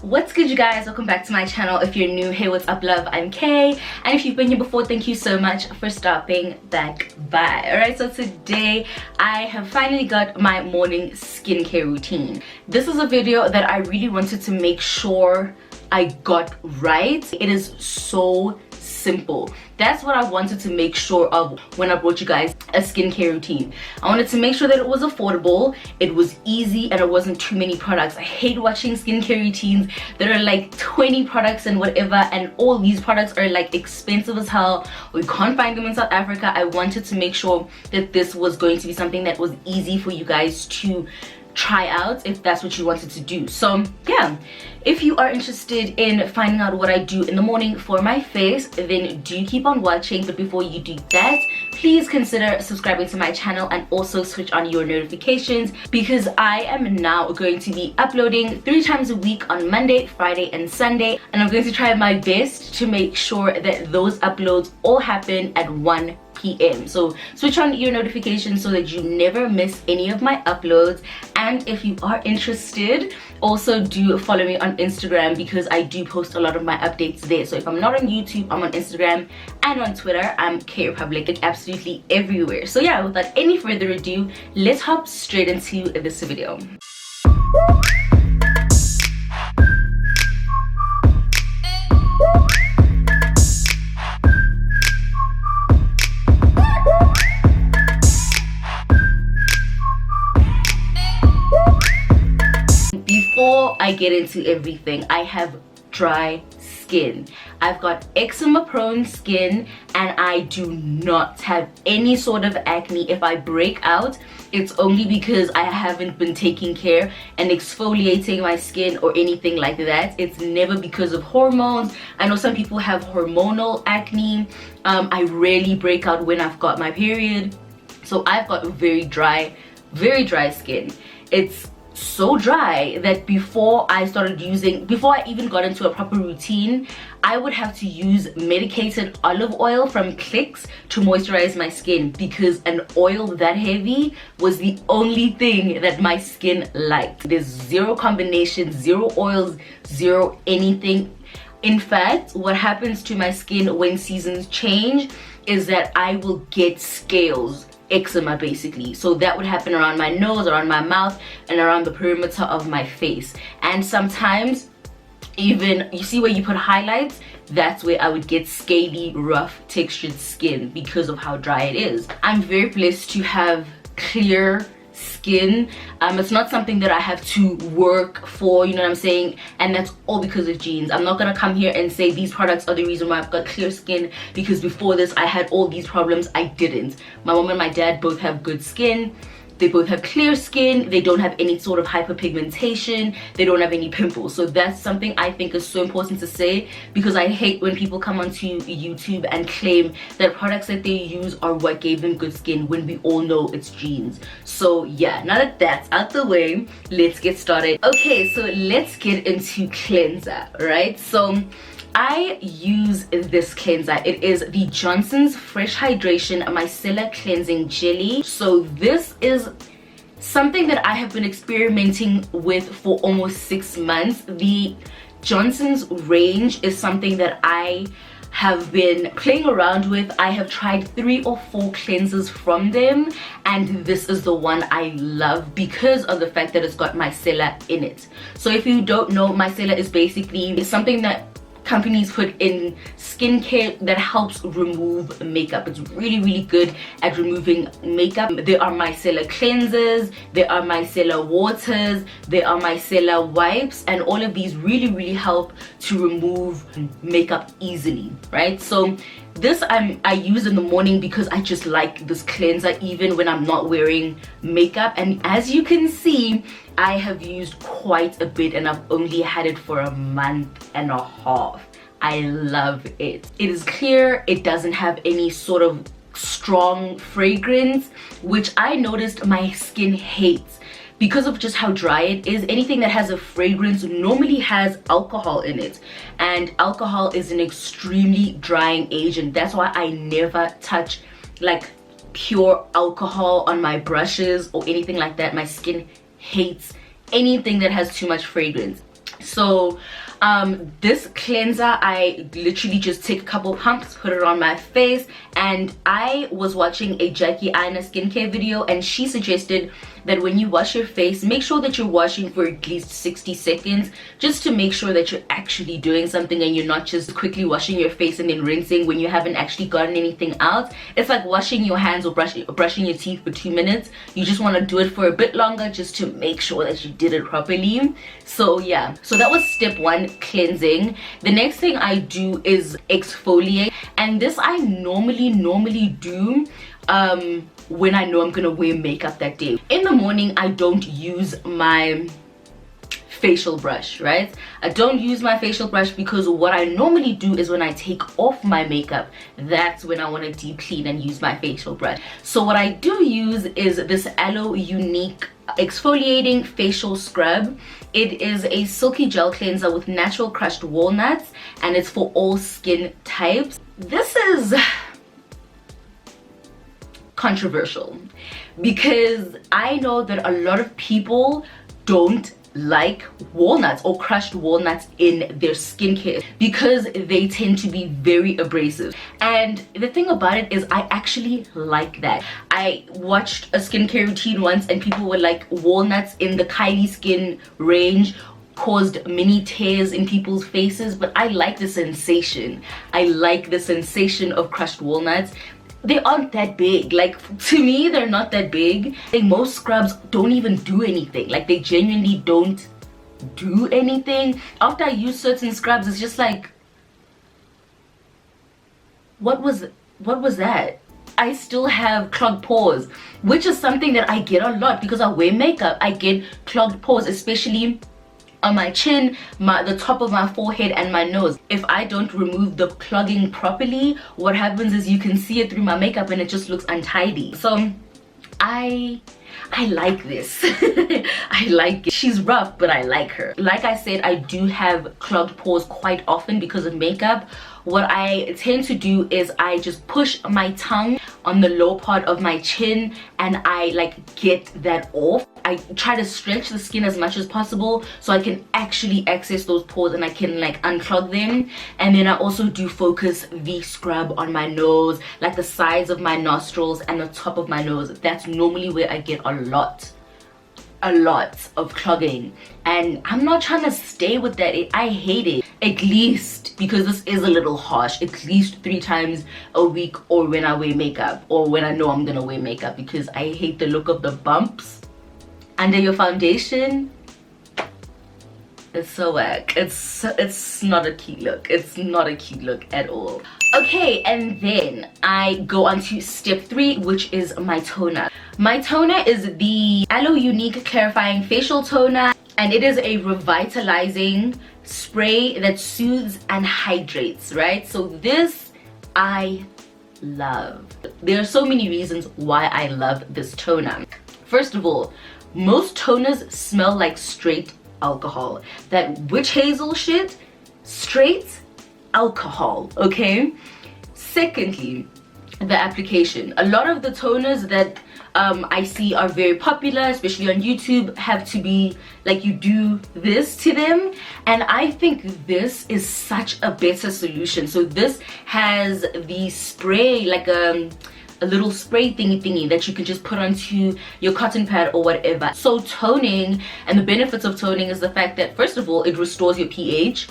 What's good, you guys? Welcome back to my channel. If you're new, hey, what's up, love? I'm Kay, and if you've been here before, thank you so much for stopping back by. All right, so today I have finally got my morning skincare routine. This is a video that I really wanted to make sure I got right. It is so simple. That's what I wanted to make sure of when I brought you guys a skincare routine. I wanted to make sure that it was affordable, it was easy, and it wasn't too many products. I hate watching skincare routines that are like 20 products and whatever, and all these products are like expensive as hell. We can't find them in South Africa. I wanted to make sure that this was going to be something that was easy for you guys to try out if that's what you wanted to do. So yeah, if you are interested in finding out what I do in the morning for my face, then do keep on watching. But before you do that, please consider subscribing to my channel and also switch on your notifications, because I am now going to be uploading 3 times a week on Monday, Friday, and Sunday, and I'm going to try my best to make sure that those uploads all happen at 1 p.m. So switch on your notifications so that you never miss any of my uploads. And if you are interested, also do follow me on Instagram, because I do post a lot of my updates there. So if I'm not on YouTube, I'm on Instagram and on Twitter. I'm Khay Republic, like absolutely everywhere. So yeah, without any further ado, let's hop straight into this video. Before I get into everything, I have dry skin. I've got eczema prone skin, and I do not have any sort of acne. If I break out, it's only because I haven't been taking care and exfoliating my skin or anything like that. It's never because of hormones. I know some people have hormonal acne. I rarely break out when I've got my period. So I've got very dry skin. It's so dry that before I even got into a proper routine, I would have to use medicated olive oil from Clicks to moisturize my skin, because an oil that heavy was the only thing that my skin liked. There's zero combination, zero oils, zero anything. In fact, what happens to my skin when seasons change is that I will get scales, eczema basically. So that would happen around my nose, around my mouth, and around the perimeter of my face. And sometimes even, you see where you put highlights, that's where I would get scaly, rough textured skin because of how dry it is. I'm very blessed to have clear skin. It's not something that I have to work for, you know what I'm saying, and that's all because of genes. I'm not gonna come here and say these products are the reason why I've got clear skin, because before this I had all these problems. I didn't. My mom and my dad both have good skin. They both have clear skin. They don't have any sort of hyperpigmentation. They don't have any pimples. So that's something I think is so important to say, because I hate when people come onto YouTube and claim that products that they use are what gave them good skin, when we all know it's genes. So yeah, now that that's out the way, let's get started. Okay, so let's get into cleanser, right? So I use this cleanser. It is the Johnson's Fresh Hydration Micellar Cleansing Jelly. So this is something that I have been experimenting with for almost 6 months. The Johnson's range is something that I have been playing around with. I have tried 3 or 4 cleansers from them, and this is the one I love because of the fact that it's got micellar in it. So if you don't know, micellar is basically something that companies put in skincare that helps remove makeup. It's really good at removing makeup. There are micellar cleansers, there are micellar waters, there are micellar wipes, and all of these really help to remove makeup easily, right? So this I use in the morning because I just like this cleanser even when I'm not wearing makeup. And as you can see, I have used quite a bit, and I've only had it for a month and a half. I love it. It is clear. It doesn't have any sort of strong fragrance, which I noticed my skin hates because of just how dry it is. Anything that has a fragrance normally has alcohol in it, and alcohol is an extremely drying agent. That's why I never touch like pure alcohol on my brushes or anything like that. My skin hates anything that has too much fragrance. So This cleanser, I literally just take a couple pumps, put it on my face. And I was watching a Jackie Aina skincare video, and she suggested that when you wash your face, make sure that you're washing for at least 60 seconds, just to make sure that you're actually doing something and you're not just quickly washing your face and then rinsing when you haven't actually gotten anything out. It's like washing your hands or brushing your teeth for 2 minutes. You just want to do it for a bit longer just to make sure that you did it properly. So yeah, so that was step 1, cleansing. The next thing I do is exfoliate, and this I normally do when I know I'm gonna wear makeup that day. In the morning, I don't use my facial brush, right? I don't use my facial brush because what I normally do is when I take off my makeup, that's when I want to deep clean and use my facial brush. So what I do use is this Aloe Unique exfoliating facial scrub. It is a silky gel cleanser with natural crushed walnuts, and it's for all skin types. This is controversial because I know that a lot of people don't like walnuts or crushed walnuts in their skincare because they tend to be very abrasive. And the thing about it is I actually like that. I watched a skincare routine once and people were like, walnuts in the Kylie Skin range caused mini tears in people's faces, but I like the sensation. I like the sensation of crushed walnuts. They aren't that big. Like, to me, they're not that big. I think most scrubs don't even do anything. Like, they genuinely don't do anything. After I use certain scrubs, it's just like, what was that? I still have clogged pores, which is something that I get a lot because I wear makeup. I get clogged pores, especially on my chin, the top of my forehead, and my nose. If I don't remove the clogging properly, what happens is you can see it through my makeup and it just looks untidy. So I like this. I like it. She's rough, but I like her. Like I said, I do have clogged pores quite often because of makeup. What I tend to do is I just push my tongue on the low part of my chin and I like get that off. I try to stretch the skin as much as possible so I can actually access those pores and I can like unclog them. And then I also do focus V scrub on my nose, like the sides of my nostrils and the top of my nose. That's normally where I get a lot of clogging, and I'm not trying to stay with that. I hate it. At least, because this is a little harsh, at least 3 times a week, or when I wear makeup, or when I know I'm gonna wear makeup, because I hate the look of the bumps under your foundation. It's so whack. It's not a cute look. It's not a cute look at all. Okay, and then I go on to step 3, which is my toner. My toner is the Aloe Unique Clarifying Facial Toner, and it is a revitalizing spray that soothes and hydrates, right? So this I love. There are so many reasons why I love this toner. First of all, most toners smell like straight alcohol. That witch hazel shit, straight alcohol, okay? Secondly, the application. A lot of the toners that I see are very popular, especially on YouTube, have to be like you do this to them, and I think this is such a better solution. So this has the spray, like a little spray thingy that you can just put onto your cotton pad or whatever. So toning, and the benefits of toning is the fact that first of all, it restores your pH.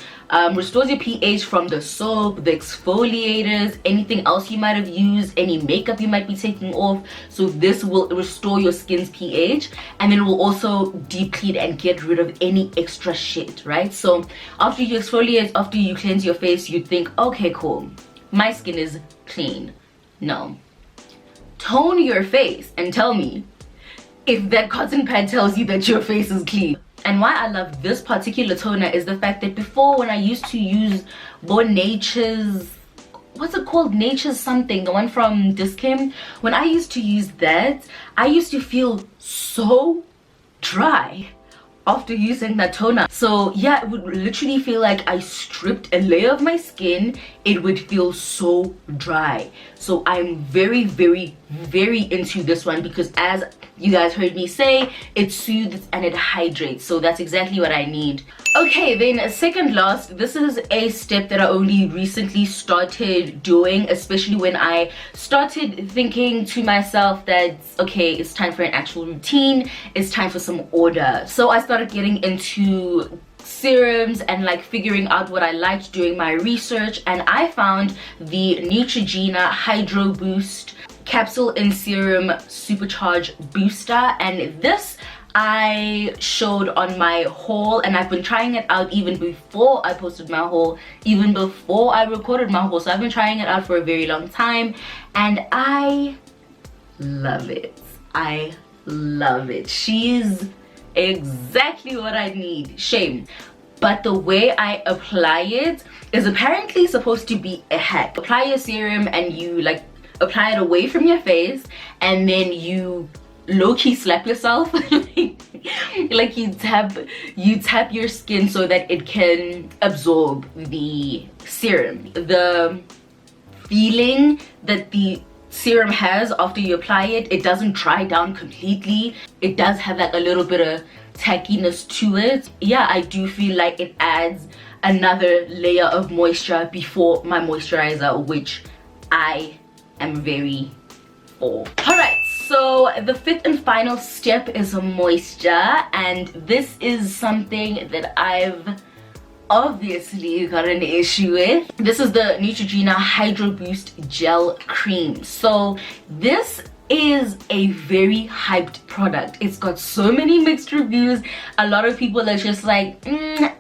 Restores your pH from the soap, the exfoliators, anything else you might have used, any makeup you might be taking off. So this will restore your skin's pH, and then it will also deep clean and get rid of any extra shit, right? So after you exfoliate, after you cleanse your face, you think, okay, cool, my skin is clean. No. Tone your face and tell me if that cotton pad tells you that your face is clean. And why I love this particular toner is the fact that before, when I used to use Nature's, what's it called, Nature's something, the one from Dischem, when I used to use that, I used to feel so dry after using that toner. So yeah, it would literally feel like I stripped a layer of my skin. It would feel so dry. So I'm very, very, very into this one because as you guys heard me say, it soothes and it hydrates, so that's exactly what I need. Okay, then second last, this is a step that I only recently started doing, especially when I started thinking to myself that, okay, it's time for an actual routine, it's time for some order. So I started getting into serums and like figuring out what I liked, doing my research, and I found the Neutrogena Hydro Boost Capsule and Serum Supercharge Booster, and this I showed on my haul, and I've been trying it out even before I posted my haul, even before I recorded my haul. So I've been trying it out for a very long time, and I love it. I love it. She's exactly what I need. Shame. But the way I apply it is apparently supposed to be a hack. Apply your serum and you like apply it away from your face, and then you low-key slap yourself. like you tap your skin so that it can absorb the serum. The feeling that the serum has after you apply it, it doesn't dry down completely. It does have like a little bit of tackiness to it. Yeah, I do feel like it adds another layer of moisture before my moisturizer, which I am very for. Alright, so the fifth and final step is moisture, and this is something that I've obviously got an issue with. This is the Neutrogena Hydro Boost Gel Cream. So this is a very hyped product. It's got so many mixed reviews. A lot of people are just like,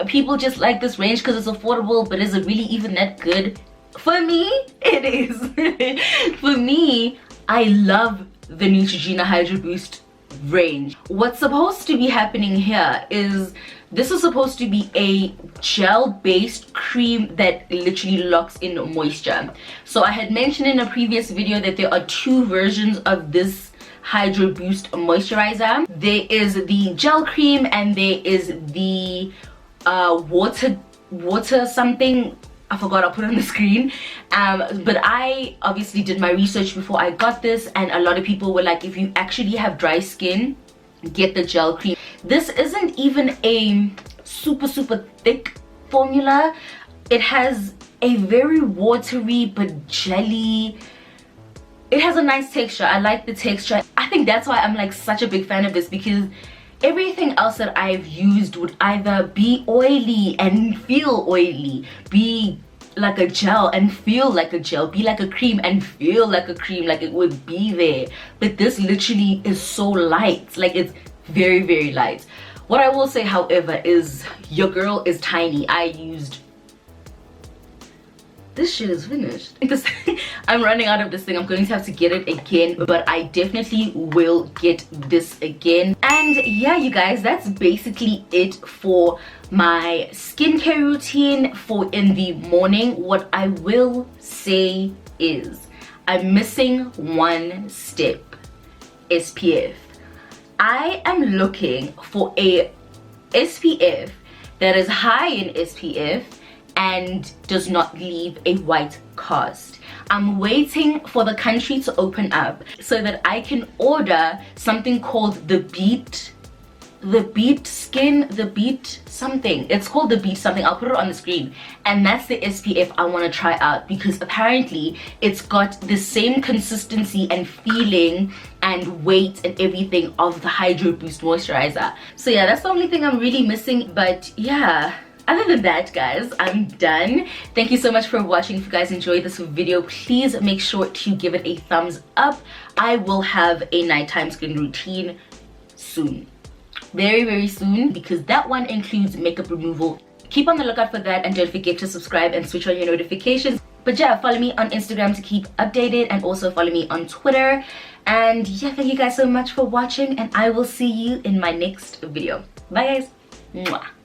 people just like this range because it's affordable, but is it really even that good? For me, it is. For me, I love the Neutrogena Hydro Boost range. What's supposed to be happening here is this is supposed to be a gel-based cream that literally locks in moisture. So I had mentioned in a previous video that there are two versions of this Hydro Boost moisturizer. There is the gel cream and there is the water something. I forgot, I'll put it on the screen. But I obviously did my research before I got this, and a lot of people were like, if you actually have dry skin, get the gel cream. This isn't even a super thick formula. It has a very watery but jelly. It has a nice texture. I like the texture. I think that's why I'm like such a big fan of this, because everything else that I've used would either be oily and feel oily, be like a gel and feel like a gel, be like a cream and feel like a cream, like it would be there. But this literally is so light, like it's very light. What I will say, however, is your girl is tiny. I used, this shit is finished. I'm running out of this thing. I'm going to have to get it again, but I definitely will get this again. And yeah, you guys, that's basically it for my skincare routine for in the morning. What I will say is I'm missing one step: SPF. I am looking for a SPF that is high in SPF and does not leave a white cast. I'm waiting for the country to open up so that I can order something called the Beat something. It's called the Beat something. I'll put it on the screen. And that's the SPF I want to try out, because apparently it's got the same consistency and feeling and weight and everything of the Hydro Boost moisturizer. So yeah, that's the only thing I'm really missing. But yeah, other than that, guys, I'm done. Thank you so much for watching. If you guys enjoyed this video, please make sure to give it a thumbs up. I will have a nighttime skin routine soon, very soon, because that one includes makeup removal. Keep on the lookout for that, and don't forget to subscribe and switch on your notifications. But yeah, follow me on Instagram to keep updated, and also follow me on Twitter. And yeah, thank you guys so much for watching, and I will see you in my next video. Bye guys. Mwah.